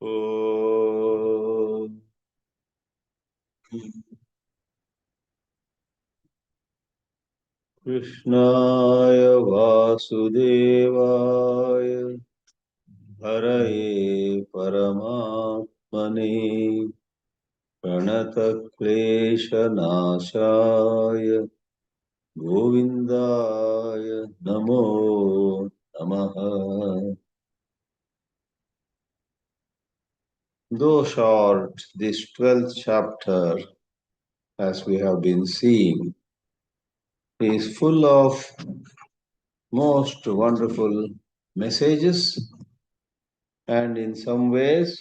Om Krishnaya Vasudevaya Haraye Paramatmane Pranatakleshanashaya Govindaya Namo Namaha. Though short, this 12th chapter, as we have been seeing, is full of most wonderful messages, and in some ways,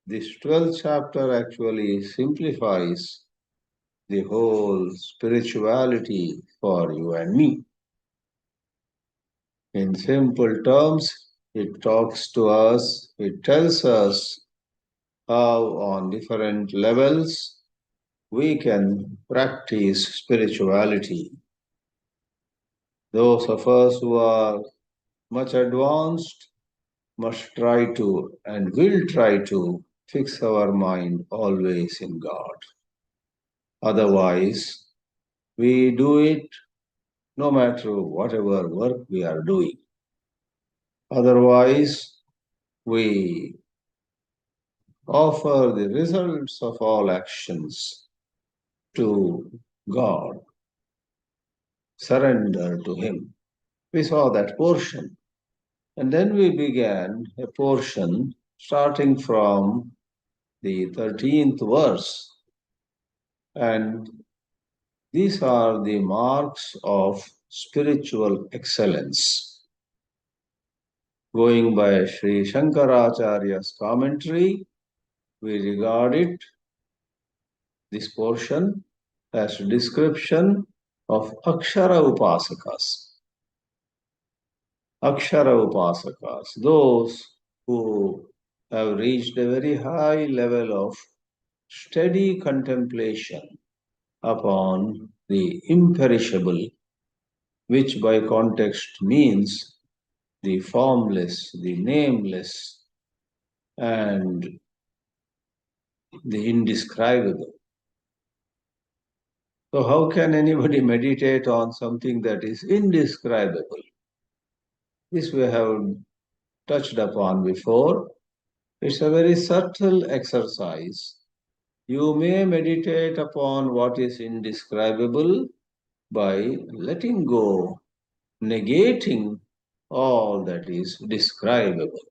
this 12th chapter actually simplifies the whole spirituality for you and me. In simple terms, it talks to us, it tells us how on different levels we can practice spirituality. Those of us who are much advanced must try to and will try to fix our mind always in God. Otherwise, we do it no matter whatever work we are doing. Otherwise, we offer the results of all actions to God, surrender to Him. We saw that portion. And then we began a portion starting from the 13th verse. And these are the marks of spiritual excellence. Going by Sri Shankaracharya's commentary, we regard it, this portion, as a description of Akshara Upasakas. Akshara Upasakas, those who have reached a very high level of steady contemplation upon the imperishable, which by context means the formless, the nameless, and the indescribable. So how can anybody meditate on something that is indescribable? This we have touched upon before. It's a very subtle exercise. You may meditate upon what is indescribable by letting go, negating all that is describable.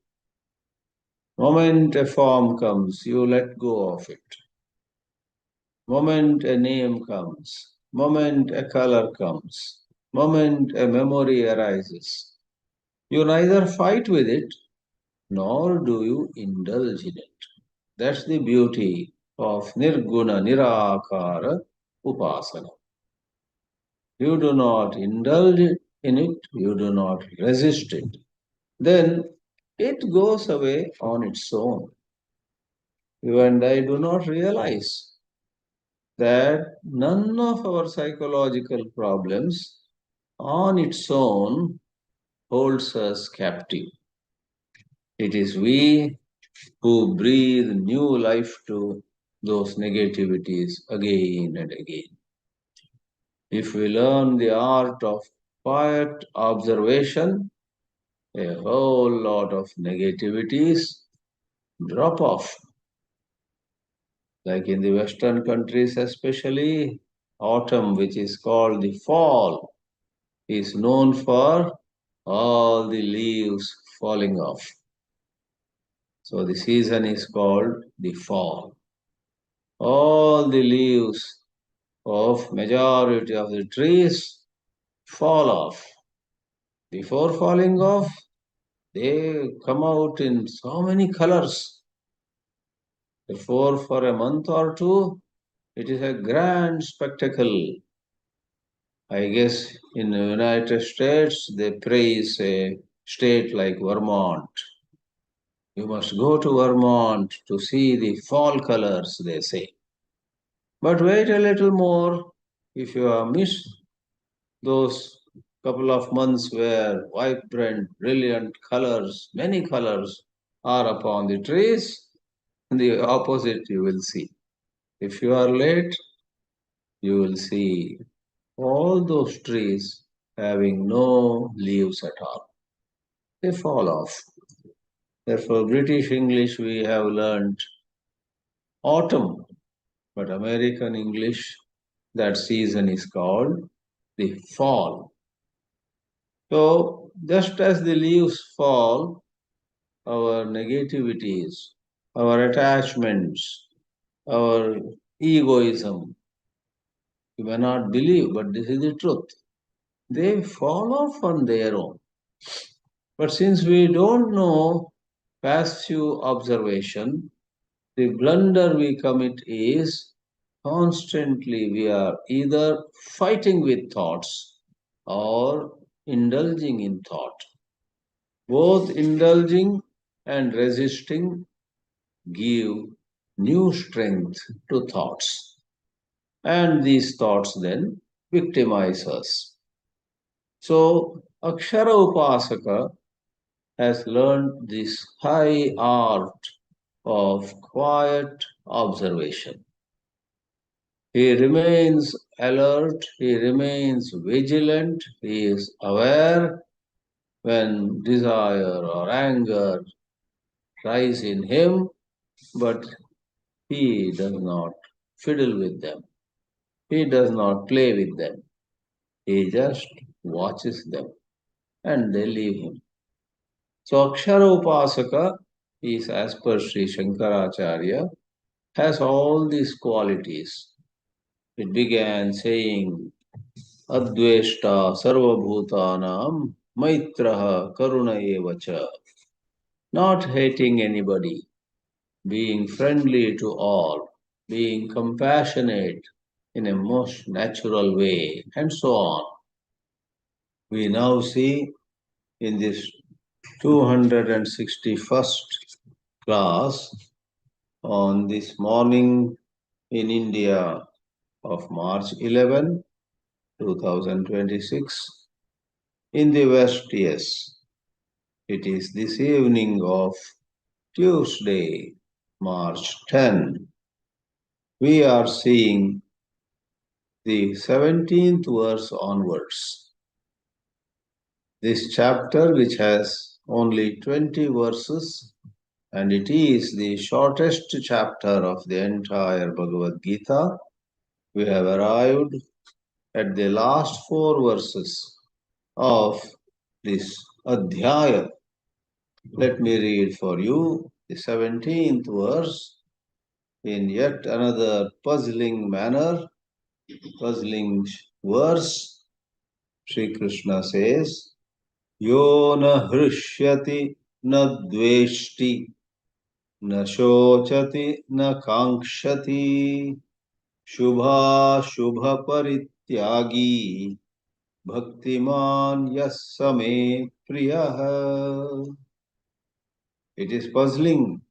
Moment a form comes, you let go of it. Moment a name comes, moment a color comes, moment a memory arises. You neither fight with it, nor do you indulge in it. That's the beauty of Nirguna Nirakara Upasana. You do not indulge in it, you do not resist it. Then it goes away on its own. You and I do not realize that none of our psychological problems on its own holds us captive. It is we who breathe new life to those negativities again and again. If we learn the art of quiet observation, a whole lot of negativities drop off. Like in the Western countries especially, autumn, which is called the fall, is known for all the leaves falling off. So the season is called the fall. All the leaves of majority of the trees fall off. Before falling off, they come out in so many colors. Before for a month or two, it is a grand spectacle. I guess in the United States, they praise a state like Vermont. You must go to Vermont to see the fall colors, they say. But wait a little more. If you have missed those couple of months where vibrant, brilliant colors, many colors are upon the trees, the opposite you will see. If you are late, you will see all those trees having no leaves at all. They fall off. Therefore, British English we have learnt autumn, but American English, that season is called the fall. So, just as the leaves fall, our negativities, our attachments, our egoism, you may not believe, but this is the truth. They fall off on their own. But since we don't know passive observation, the blunder we commit is constantly we are either fighting with thoughts or indulging in thought. Both indulging and resisting give new strength to thoughts. And these thoughts then victimize us. So, Akshara Upasaka has learned this high art of quiet observation. He remains alert, he remains vigilant, he is aware when desire or anger rise in him, but he does not fiddle with them. He does not play with them. He just watches them and they leave him. So Akshara Upasaka is, as per Sri Shankaracharya, has all these qualities. It began saying, Adveshta Sarvabhutanam Maitraha Karuna Evacha, not hating anybody, being friendly to all, being compassionate in a most natural way, and so on. We now see in this 261st class on this morning in India of March 11, 2026. In the West, yes, it is this evening of Tuesday, March 10. We are seeing the 17th verse onwards. This chapter, which has only 20 verses, and it is the shortest chapter of the entire Bhagavad Gita, we have arrived at the last 4 verses of this Adhyaya. Let me read for you the 17th verse in yet another puzzling manner, puzzling verse. Sri Krishna says, Yo na hrishyati na dveshti na shochati na kankshati shubha shubha parityagi bhaktiman yassame priyaha. It is puzzling.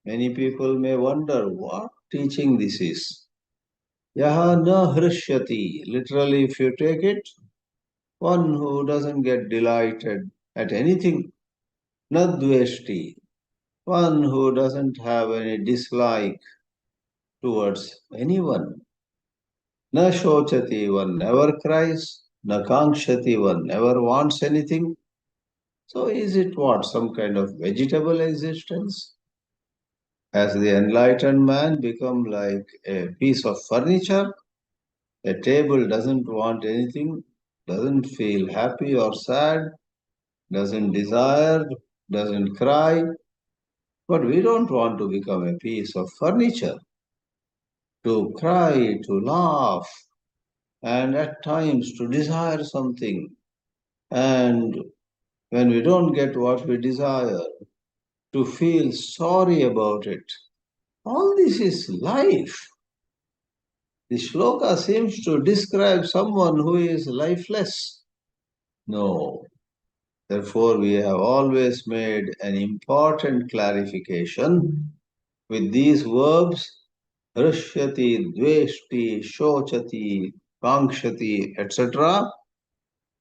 Many people may wonder what teaching this is. Yaha na hrishyati. Literally, if you take it, one who doesn't get delighted at anything. Na dveshti. One who doesn't have any dislike towards anyone. Na shochati. One never cries. Na kankshati. One never wants anything. So is it what? Some kind of vegetable existence? Has the enlightened man become like a piece of furniture? A table doesn't want anything, doesn't feel happy or sad, doesn't desire, doesn't cry. But we don't want to become a piece of furniture. To cry, to laugh, and at times to desire something. And when we don't get what we desire, to feel sorry about it. All this is life. The shloka seems to describe someone who is lifeless. No. Therefore, we have always made an important clarification with these verbs, hrishyati, dveshti, shochati, kankshati, etc.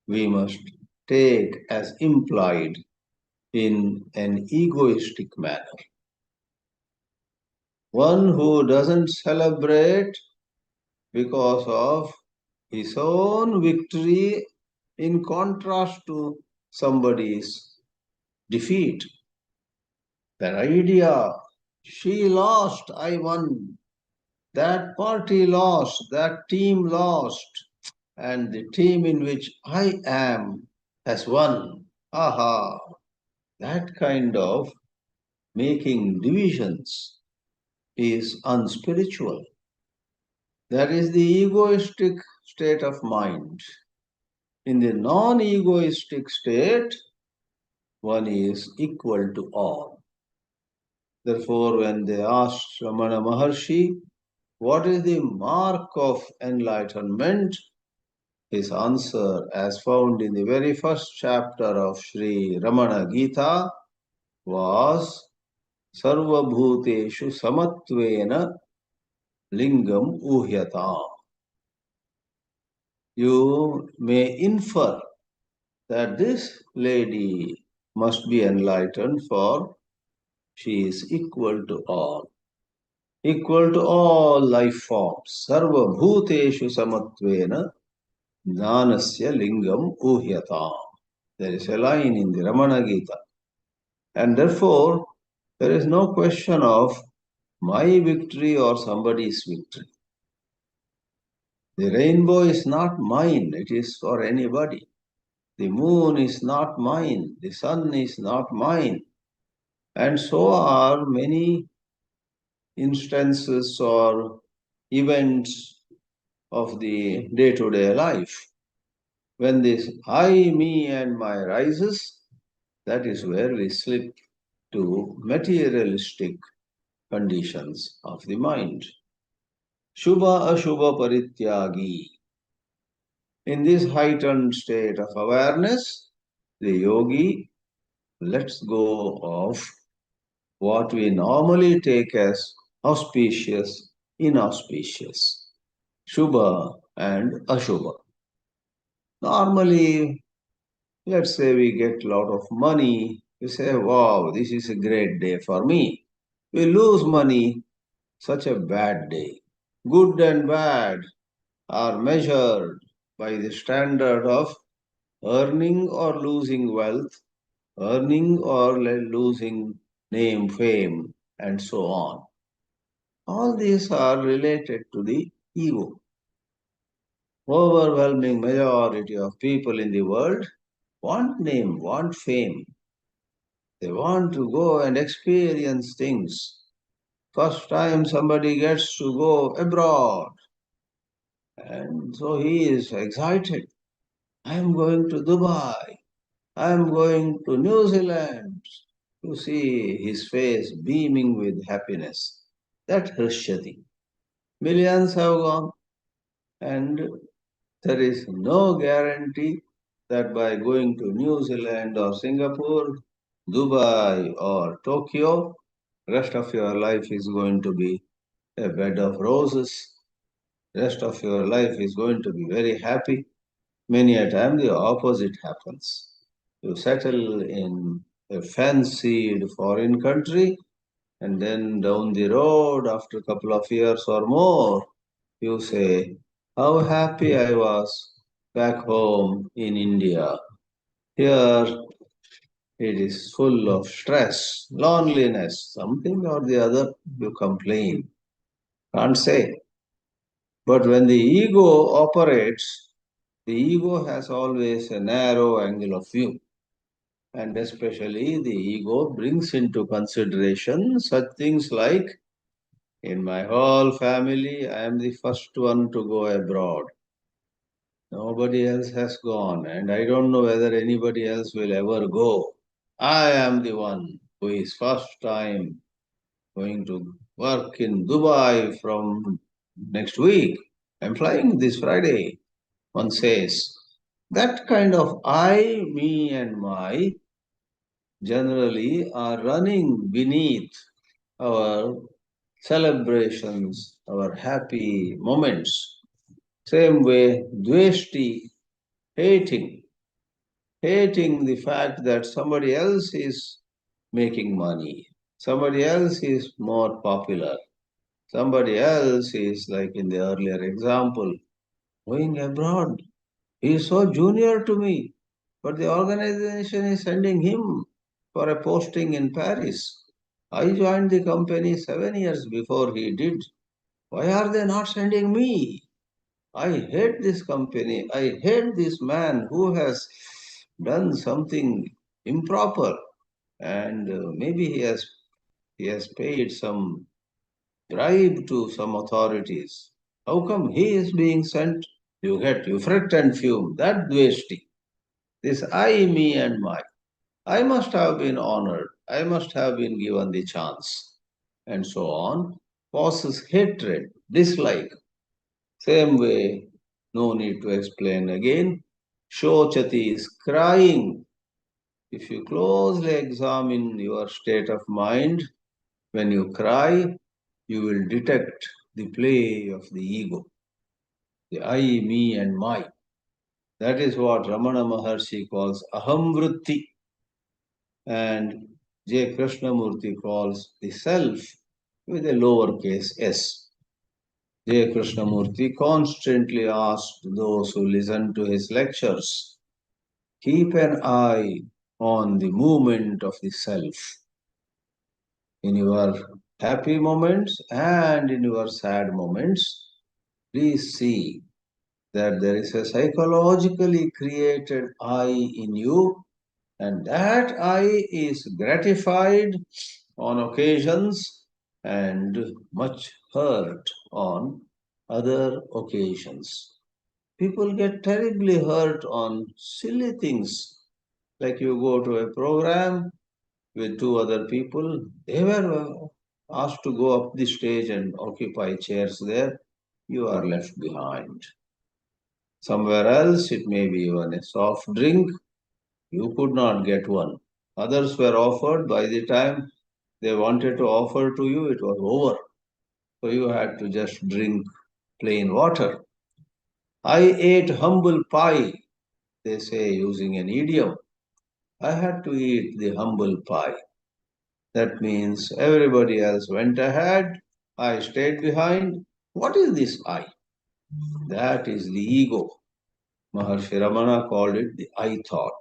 We must take as implied in an egoistic manner. One who doesn't celebrate because of his own victory in contrast to somebody's defeat. That idea, she lost, I won, that party lost, that team lost, and the team in which I am has won. Aha! That kind of making divisions is unspiritual. That is the egoistic state of mind. In the non-egoistic state, one is equal to all. Therefore, when they asked Ramana Maharshi, what is the mark of enlightenment? His answer, as found in the very first chapter of Sri Ramana Geetā, was Sarva Bhuteshu Samatvena Lingam Uhyatam. You may infer that this lady must be enlightened, for she is equal to all life forms. Sarva Bhuteshu Samatvena Jnanasya Lingam Uhyatam. There is a line in the Ramana Geetā. And therefore, there is no question of my victory or somebody's victory. The rainbow is not mine, it is for anybody. The moon is not mine, the sun is not mine. And so are many instances or events of the day-to-day life. When this I, me and my rises, that is where we slip to materialistic conditions of the mind. Shubha Ashubha Parityagi. In this heightened state of awareness, the yogi lets go of what we normally take as auspicious, inauspicious, Shubha and Ashubha. Normally, let's say we get a lot of money, we say, wow, this is a great day for me. We lose money, such a bad day. Good and bad are measured by the standard of earning or losing wealth, earning or losing name, fame, and so on. All these are related to the ego. Overwhelming majority of people in the world want name, want fame. They want to go and experience things. First time somebody gets to go abroad, and so he is excited. I am going to Dubai. I am going to New Zealand. You see his face beaming with happiness. That Hrishyati. Millions have gone, and there is no guarantee that by going to New Zealand or Singapore, Dubai or Tokyo, rest of your life is going to be a bed of roses. Rest of your life is going to be very happy. Many a time the opposite happens. You settle in a fancied foreign country, and then down the road, after a couple of years or more, you say, how happy I was back home in India. Here it is full of stress, loneliness, something or the other you complain. Can't say. But when the ego operates, the ego has always a narrow angle of view. And especially the ego brings into consideration such things like, in my whole family, I am the first one to go abroad. Nobody else has gone, and I don't know whether anybody else will ever go. I am the one who is first time going to work in Dubai from next week. I'm flying this Friday, one says. That kind of I, me, and my generally are running beneath our celebrations, our happy moments. Same way, dveshti, hating. hating the fact that somebody else is making money, somebody else is more popular, somebody else is, like in the earlier example, going abroad. He is so junior to me, but the organization is sending him for a posting in Paris. I joined the company 7 years before he did. Why are they not sending me? I hate this company. I hate this man who has done something improper, and maybe he has paid some bribe to some authorities. How come he is being sent? You fret and fume. That dveshti. This I, me, and my. I must have been honored. I must have been given the chance. And so on. Causes hatred, dislike. Same way, no need to explain again. Shochati is crying. If you closely examine your state of mind, when you cry, you will detect the play of the ego, the I, me, and my. That is what Ramana Maharshi calls ahamvritti, and J. Krishnamurti calls the self with a lowercase s. J. Krishnamurti constantly asked those who listen to his lectures, keep an eye on the movement of the self in your happy moments and in your sad moments. Please see that there is a psychologically created I in you, and that I is gratified on occasions and much hurt on other occasions. People get terribly hurt on silly things, like you go to a program with two other people. They were asked to go up the stage and occupy chairs there. You are left behind. Somewhere else, it may be even a soft drink. You could not get one. Others were offered. By the time they wanted to offer to you, it was over. So you had to just drink plain water. I ate humble pie, they say, using an idiom. I had to eat the humble pie. That means everybody else went ahead. I stayed behind. What is this I? That is the ego. Maharshi Ramana called it the I thought.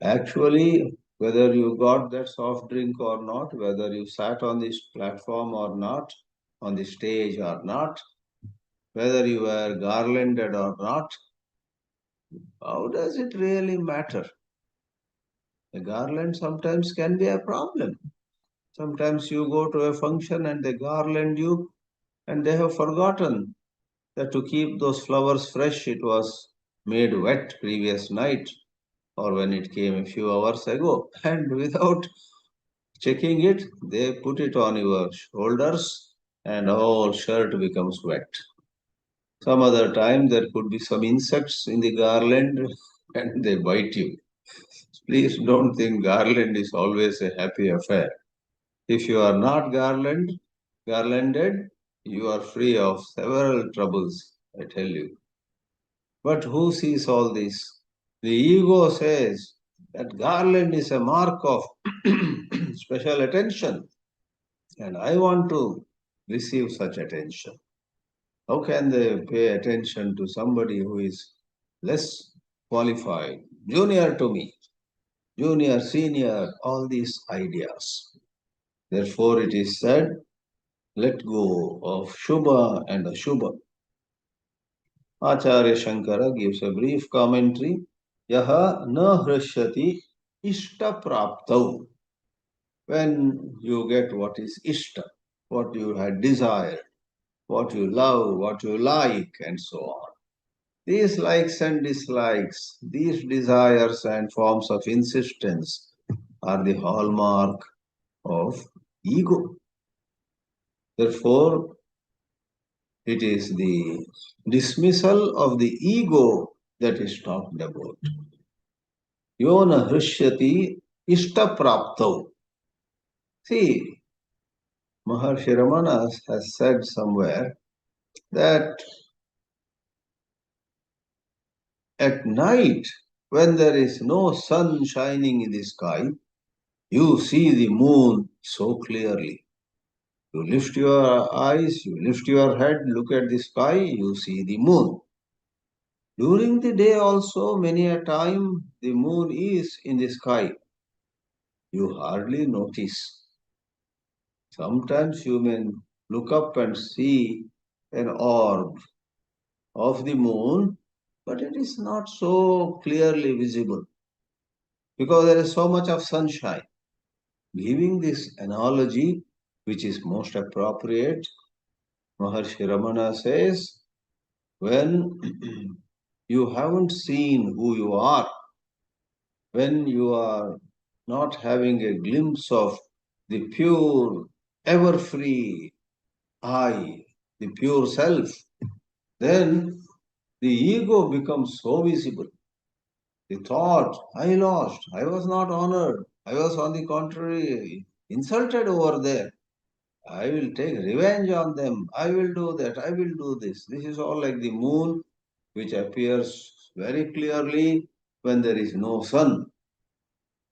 Actually, whether you got that soft drink or not, whether you sat on this platform or not, on the stage or not, whether you were garlanded or not, how does it really matter? The garland sometimes can be a problem. Sometimes you go to a function and they garland you, and they have forgotten that to keep those flowers fresh, it was made wet previous night or when it came a few hours ago. And without checking it, they put it on your shoulders and whole shirt becomes wet. Some other time there could be some insects in the garland and they bite you. Please don't think garland is always a happy affair. If you are not garlanded, you are free of several troubles, I tell you. But who sees all this? The ego says that garland is a mark of special attention, and I want to receive such attention. How can they pay attention to somebody who is less qualified, junior to me, junior, senior, all these ideas? Therefore, it is said, let go of Shubha and Ashubha. Acharya Shankara gives a brief commentary. Yaha na hrishyati ishta praptau. When you get what is ishta, what you had desired, what you love, what you like, and so on. These likes and dislikes, these desires and forms of insistence are the hallmark of ego. Therefore, it is the dismissal of the ego that is talked about. Yona hrishyati ishta praptau. See, Maharshi Ramana has said somewhere that at night when there is no sun shining in the sky, you see the moon so clearly. You lift your eyes, you lift your head, look at the sky, you see the moon. During the day also, many a time, the moon is in the sky. You hardly notice. Sometimes you may look up and see an orb of the moon, but it is not so clearly visible because there is so much of sunshine. Giving this analogy, which is most appropriate, Maharshi Ramana says, when you haven't seen who you are, when you are not having a glimpse of the pure, ever free I, the pure self, then the ego becomes so visible. The thought, I lost, I was not honored, I was on the contrary insulted over there. I will take revenge on them, I will do that, I will do this. This is all like the moon, which appears very clearly when there is no sun.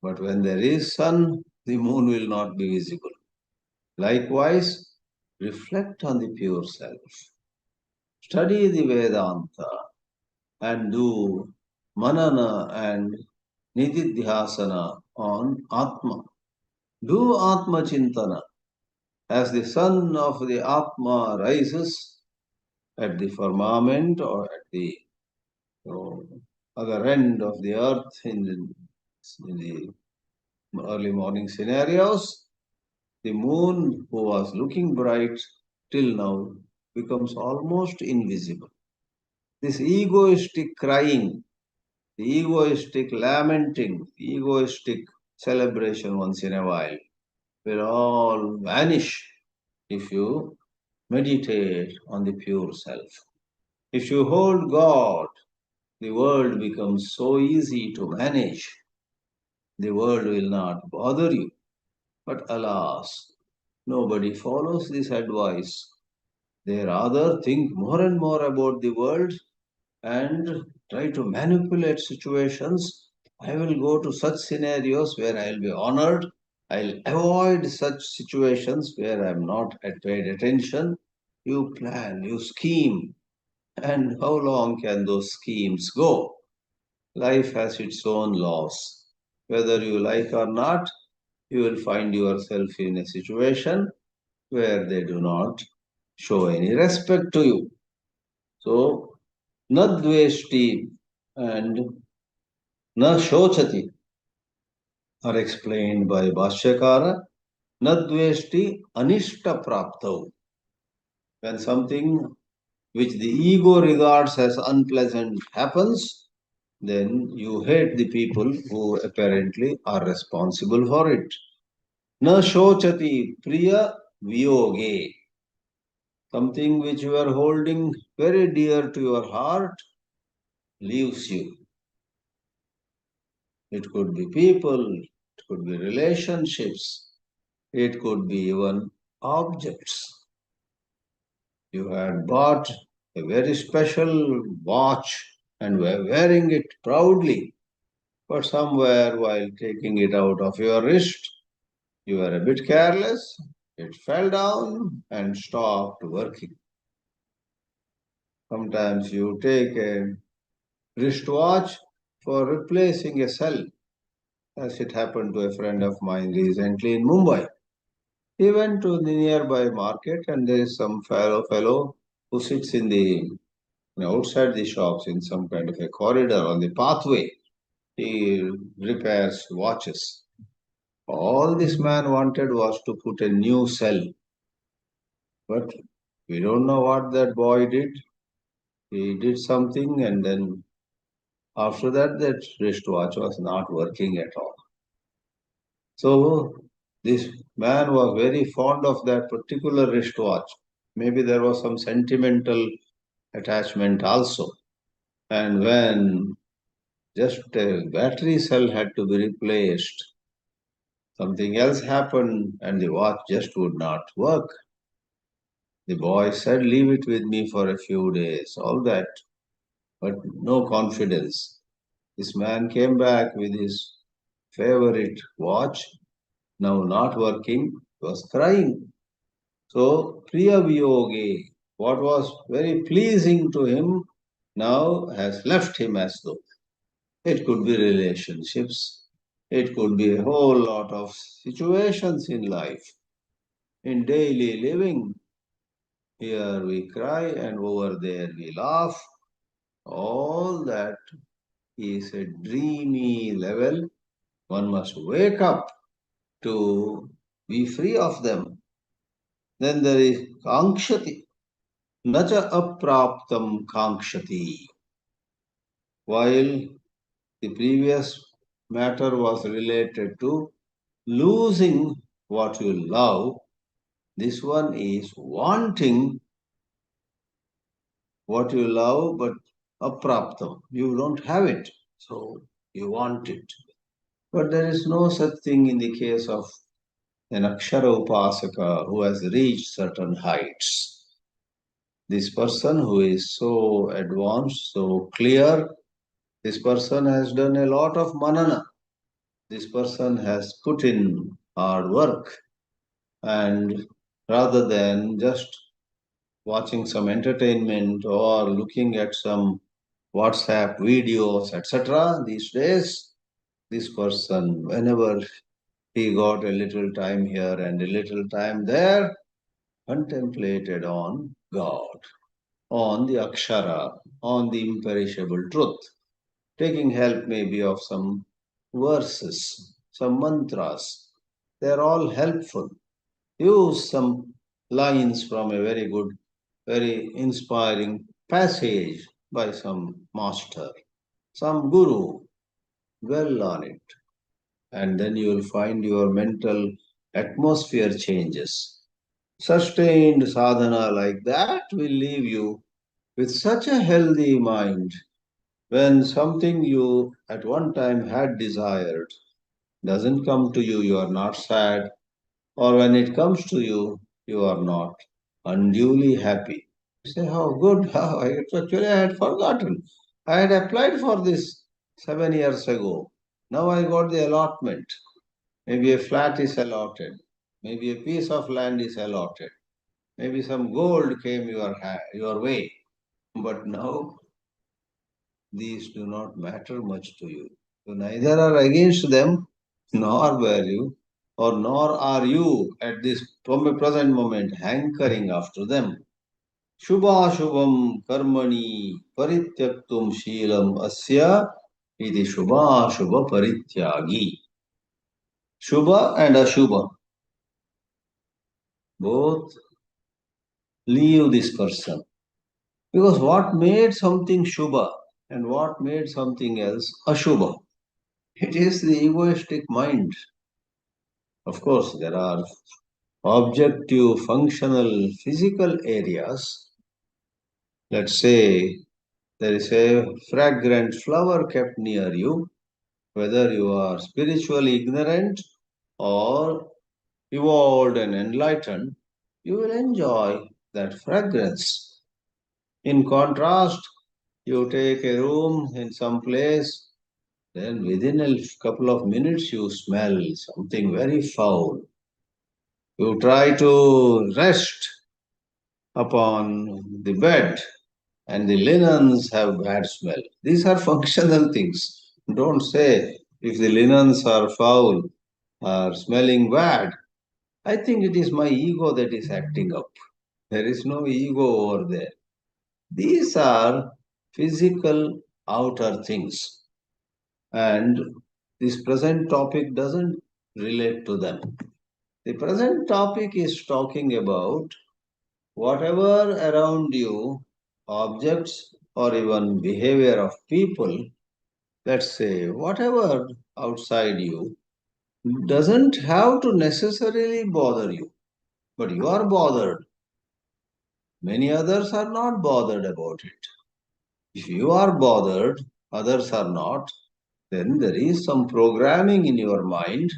But when there is sun, the moon will not be visible. Likewise, reflect on the pure self. Study the Vedanta and do manana and nididhyasana on Atma. Do Atma Chintana. As the sun of the Atma rises at the firmament or at the other end of the earth in the early morning scenarios, the moon, who was looking bright till now, becomes almost invisible. This egoistic crying, the egoistic lamenting, the egoistic celebration once in a while will all vanish if you meditate on the pure self. If you hold God, the world becomes so easy to manage. The world will not bother you. But alas, nobody follows this advice. They rather think more and more about the world and try to manipulate situations. I will go to such scenarios where I will be honored. I'll avoid such situations where I'm not paid attention. You plan, you scheme, and how long can those schemes go? Life has its own laws. Whether you like or not, you will find yourself in a situation where they do not show any respect to you. So, Nadveshti and Na Shochati are explained by Bhashyakara. Nadveshti Anishta Praptau. When something which the ego regards as unpleasant happens, then you hate the people who apparently are responsible for it. Na Shochati Priya Viyoge. Something which you are holding very dear to your heart leaves you. It could be people, it could be relationships, it could be even objects. You had bought a very special watch and were wearing it proudly, but somewhere while taking it out of your wrist, you were a bit careless, it fell down and stopped working. Sometimes you take a wristwatch for replacing a cell, as it happened to a friend of mine recently in Mumbai. He went to the nearby market and there is some fellow who sits in the outside the shops in some kind of a corridor on the pathway. He repairs watches. All this man wanted was to put a new cell. But we don't know what that boy did. He did something and then after that, that wristwatch was not working at all. So this man was very fond of that particular wristwatch. Maybe there was some sentimental attachment also. And when just a battery cell had to be replaced, something else happened and the watch just would not work. The boy said, leave it with me for a few days, all that, but no confidence. This man came back with his favorite watch, now not working, was crying. So, Priya Viyoge, what was very pleasing to him, now has left him as though. It could be relationships, it could be a whole lot of situations in life. In daily living, here we cry and over there we laugh. All that is a dreamy level. One must wake up to be free of them. Then there is kankshati. Nacha apraptam kankshati. While the previous matter was related to losing what you love, this one is wanting what you love, but apraptam. You don't have it, so you want it. But there is no such thing in the case of an Akshara Upasaka who has reached certain heights. This person who is so advanced, so clear, this person has done a lot of manana. This person has put in hard work, and rather than just watching some entertainment or looking at some WhatsApp videos, etc., these days, this person, whenever he got a little time here and a little time there, contemplated on God, on the Akshara, on the imperishable truth, taking help maybe of some verses, some mantras. They are all helpful. Use some lines from a very good, very inspiring passage by some master, some guru, dwell on it. And then you will find your mental atmosphere changes. Sustained sadhana like that will leave you with such a healthy mind. When something you at one time had desired doesn't come to you, you are not sad. Or when it comes to you, you are not unduly happy. You say, how good, how actually I had forgotten. I had applied for this 7 years ago. Now I got the allotment. Maybe a flat is allotted. Maybe a piece of land is allotted. Maybe some gold came your way. But now these do not matter much to you. You neither are against them, nor value, or nor are you at this present moment hankering after them. Shubha Shubham Karmani Parityaktum Sheelam Asya Iti Shubha Shubha Parityagi. Shubha and Ashubha both leave this person. Because what made something Shubha and what made something else Ashubha? It is the egoistic mind. Of course, there are objective, functional, physical areas. Let's say there is a fragrant flower kept near you, whether you are spiritually ignorant or evolved and enlightened, you will enjoy that fragrance. In contrast, you take a room in some place, then within a couple of minutes you smell something very foul. You try to rest upon the bed and the linens have bad smell. These are functional things. Don't say if the linens are foul or smelling bad. I think it is my ego that is acting up. There is no ego over there. These are physical outer things. And this present topic doesn't relate to them. The present topic is talking about whatever around you, objects or even behavior of people, let's say, whatever outside you, doesn't have to necessarily bother you, but you are bothered. Many others are not bothered about it. If you are bothered, others are not, then there is some programming in your mind,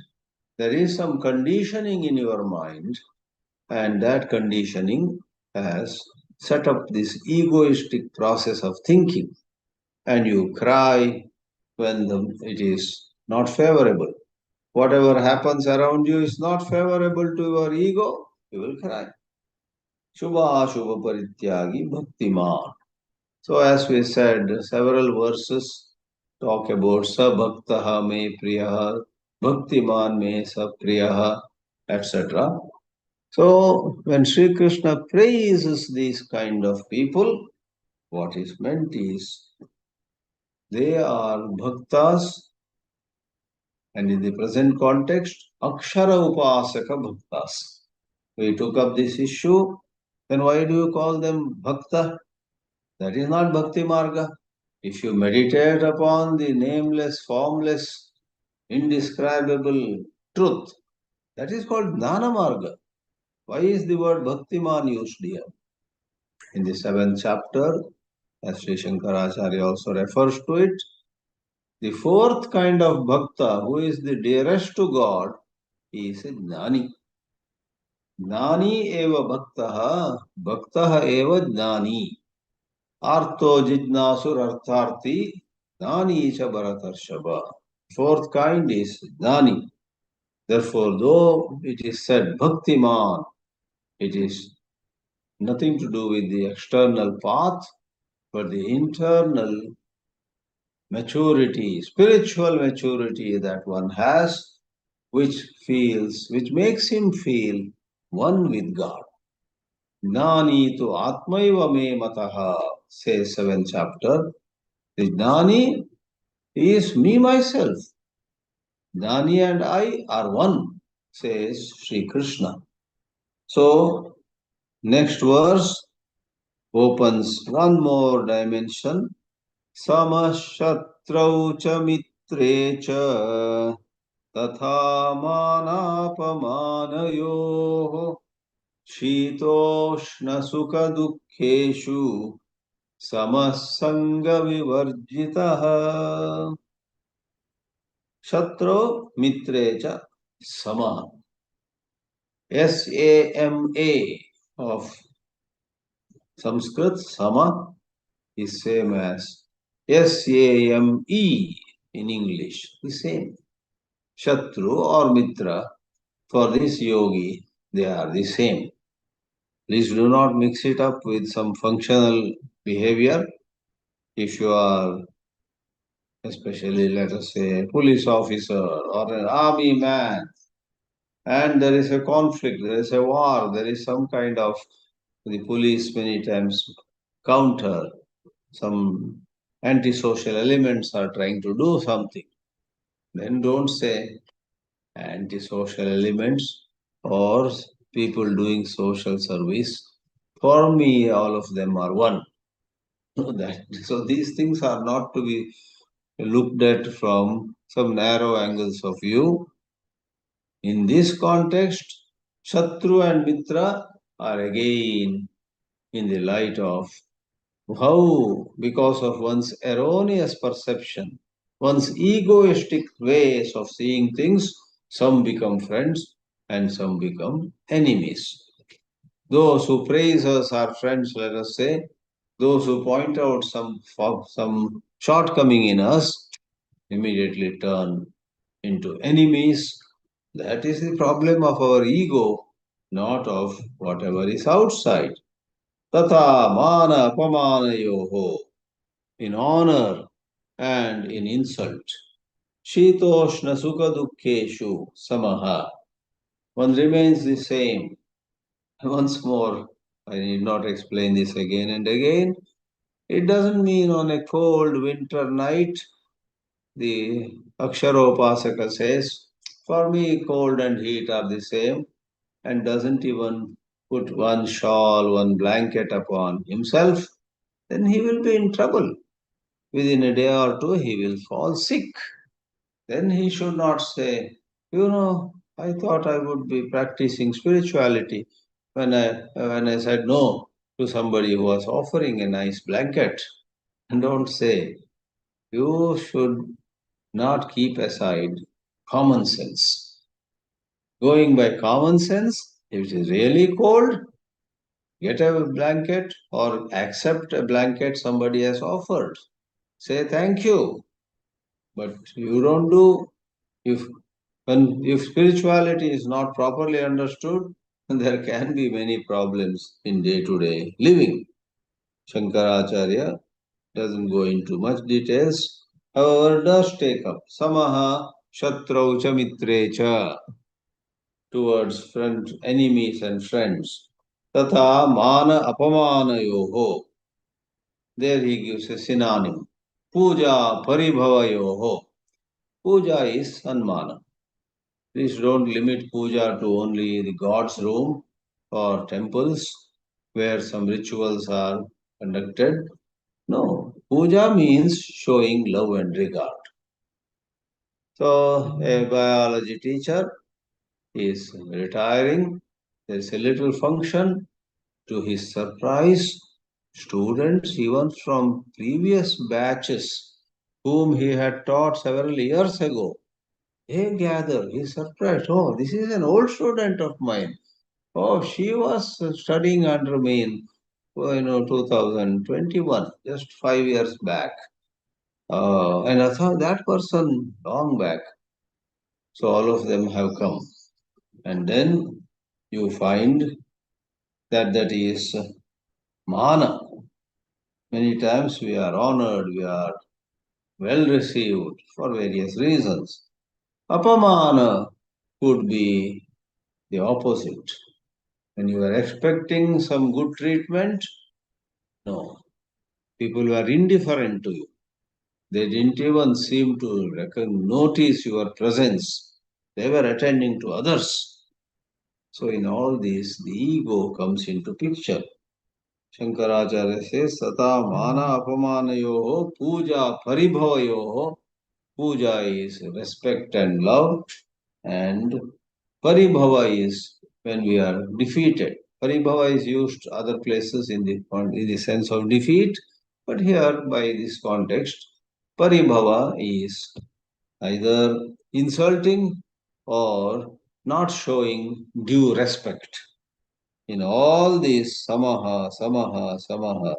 there is some conditioning in your mind, and that conditioning has set up this egoistic process of thinking. And you cry, when it is not favorable. Whatever happens around you is not favorable to your ego, you will cry. Shubha Shubha Parityagi Bhaktiman. So as we said, several verses talk about Sa Bhaktaha Me Priyaha, Bhaktiman Me Sa Priyaha, etc. So when Sri Krishna praises these kind of people, what is meant is they are bhaktas, and in the present context, Akshara Upasaka bhaktas. We took up this issue, then why do you call them bhakta? That is not bhakti marga. If you meditate upon the nameless, formless, indescribable truth, that is called Jnana marga. Why is the word bhaktiman used here? In the 7th chapter, as Sri Shankaracharya also refers to it, the fourth kind of bhakta, who is the dearest to God, he is a jnani. Jnani eva bhaktaha, bhaktaha eva jnani. Artho jijnasur artharti, jnani cha bharatarshava. Fourth kind is jnani. Therefore, though it is said bhaktiman, it is nothing to do with the external path, but the internal maturity, spiritual maturity that one has, which makes him feel one with God. Jnani tu atmaiva me mataha, says 7th chapter. The Jnani is me myself. Jnani and I are one, says Sri Krishna. So, next verse opens one more dimension. Samashatrau cha mitre cha तथा मानापमानयोः शीतोष्णसुखदुःखेषु समः सङ्गविवर्जितः शत्रौ मित्रे च समः. S-A-M-A of Sanskrit, sama, is same as S-A-M-E in English, the same. Shatru or Mitra, for this yogi, they are the same. Please do not mix it up with some functional behavior. If you are, especially let us say, a police officer or an army man, and there is a conflict, there is a war, there is some kind of, the police many times counter, some antisocial elements are trying to do something. Then don't say antisocial elements or people doing social service. For me, all of them are one. So these things are not to be looked at from some narrow angles of view. In this context, Shatru and Mitra are again in the light of how, because of one's erroneous perception, one's egoistic ways of seeing things, some become friends and some become enemies. Those who praise us are friends, let us say. Those who point out some shortcoming in us immediately turn into enemies. That is the problem of our ego, not of whatever is outside. Tata mana apamanayoho, in honor and in insult. Shitoshna sukha dukkeshu samaha. One remains the same. Once more, I need not explain this again and again. It doesn't mean on a cold winter night, the Aksharopasaka says, for me cold and heat are the same, and doesn't even put one shawl, one blanket upon himself, then he will be in trouble. Within a day or two, he will fall sick. Then he should not say, I thought I would be practicing spirituality when I said no to somebody who was offering a nice blanket. And don't say, you should not keep aside common sense. Going by common sense, if it is really cold, get a blanket or accept a blanket somebody has offered. Say thank you. But you don't do, if spirituality is not properly understood, there can be many problems in day-to-day living. Shankaracharya doesn't go into much details, however, does take up samaha shatrau cha mitre cha, towards friends, enemies and friends. Tatha mana apamana yoho. There he gives a synonym. Puja paribhava yoho. Puja is sanmana. Please don't limit puja to only the God's room or temples where some rituals are conducted. No, puja means showing love and regard. So, a biology teacher is retiring. There's a little function. To his surprise, students, even from previous batches, whom he had taught several years ago, they gather. He's surprised. Oh, this is an old student of mine. Oh, she was studying under me in 2021, just 5 years back. And I thought that person long back. So all of them have come. And then you find that is mana. Many times we are honored, we are well received for various reasons. Apamana could be the opposite. When you are expecting some good treatment, no. People were indifferent to you. They didn't even seem to notice your presence. They were attending to others. So in all this, the ego comes into picture. Shankaracharya says, Sata mana apamanayoho puja paribhavayoho. Puja is respect and love, and paribhava is when we are defeated. Paribhava is used other places in the sense of defeat, but here by this context, paribhava is either insulting or not showing due respect. In all these samaha, samaha, samaha,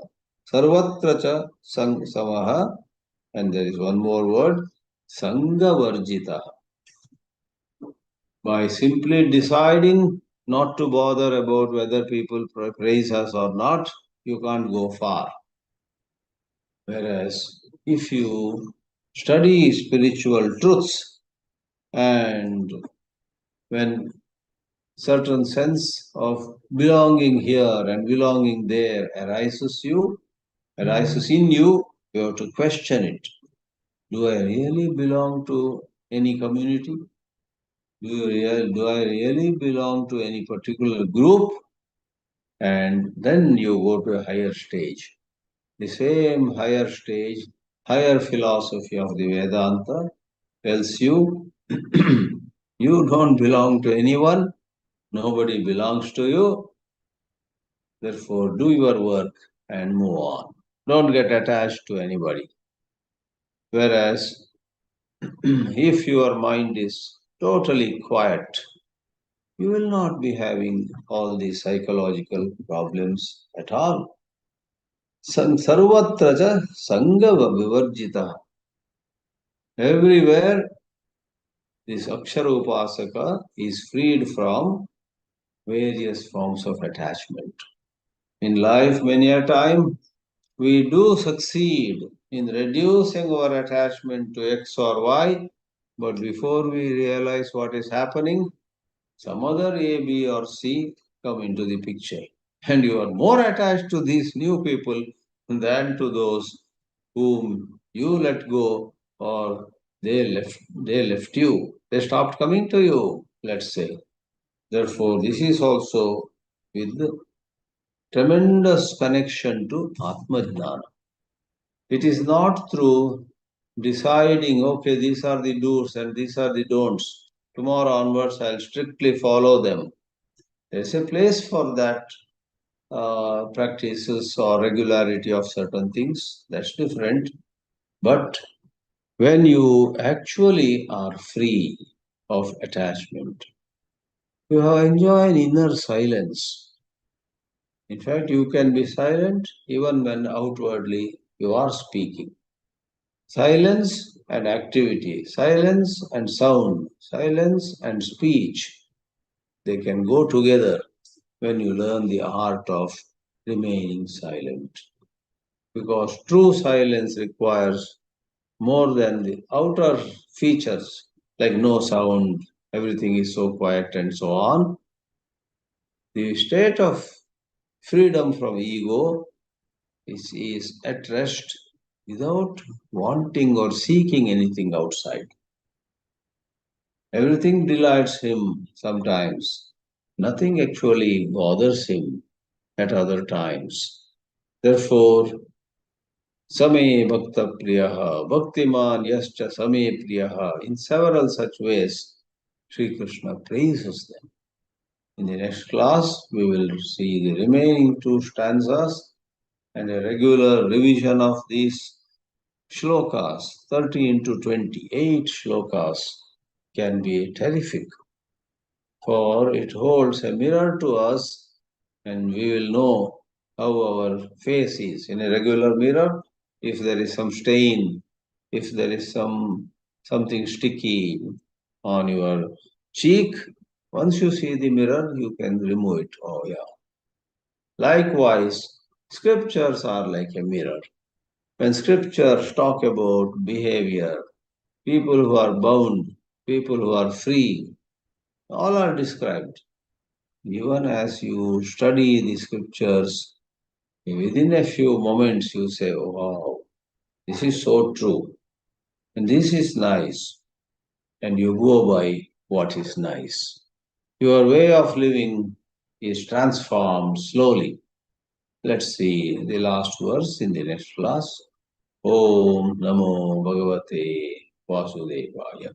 sarvatra cha samaha, and there is one more word, sangha varjita. By simply deciding not to bother about whether people praise us or not, you can't go far. Whereas if you study spiritual truths and when certain sense of belonging here and belonging there arises in you, you have to question it. Do I really belong to any community? Do I really belong to any particular group? And then you go to a higher stage. The same higher stage, higher philosophy of the Vedanta tells you you don't belong to anyone, nobody belongs to you, therefore do your work and move on. Don't get attached to anybody. Whereas if your mind is totally quiet, you will not be having all these psychological problems at all. Sarvatra cha sangha vivarjita. Everywhere, this Akshara Upasaka is freed from various forms of attachment. In life, many a time, we do succeed in reducing our attachment to X or Y, but before we realize what is happening, some other A, B, or C come into the picture. And you are more attached to these new people than to those whom you let go or they left you. They stopped coming to you, let's say. Therefore, this is also with tremendous connection to Atma Jnana. It is not through deciding, okay, these are the do's and these are the don'ts. Tomorrow onwards, I'll strictly follow them. There's a place for that practices or regularity of certain things. That's different. But when you actually are free of attachment, you enjoy an inner silence. In fact, you can be silent even when outwardly you are speaking. Silence and activity, silence and sound, silence and speech, they can go together when you learn the art of remaining silent. Because true silence requires more than the outer features like no sound, everything is so quiet, and so on. The state of freedom from ego is at rest without wanting or seeking anything outside. Everything delights him sometimes. Nothing actually bothers him at other times. Therefore, Same Bhakta Priyaha, Bhaktiman Yascha Same Priyaha. In several such ways, Sri Krishna praises them. In the next class, we will see the remaining two stanzas and a regular revision of these shlokas. 30 into 28 shlokas can be terrific, for it holds a mirror to us, and we will know how our face is. In a regular mirror, if there is some stain, if there is something sticky on your cheek, once you see the mirror, you can remove it. Oh yeah. Likewise, scriptures are like a mirror. When scriptures talk about behavior, people who are bound, people who are free, all are described. Even as you study the scriptures, within a few moments you say, oh, wow, this is so true, and this is nice, and you go by what is nice. Your way of living is transformed slowly. Let's see the last verse in the next class. Om Namo Bhagavate Vasudevaya.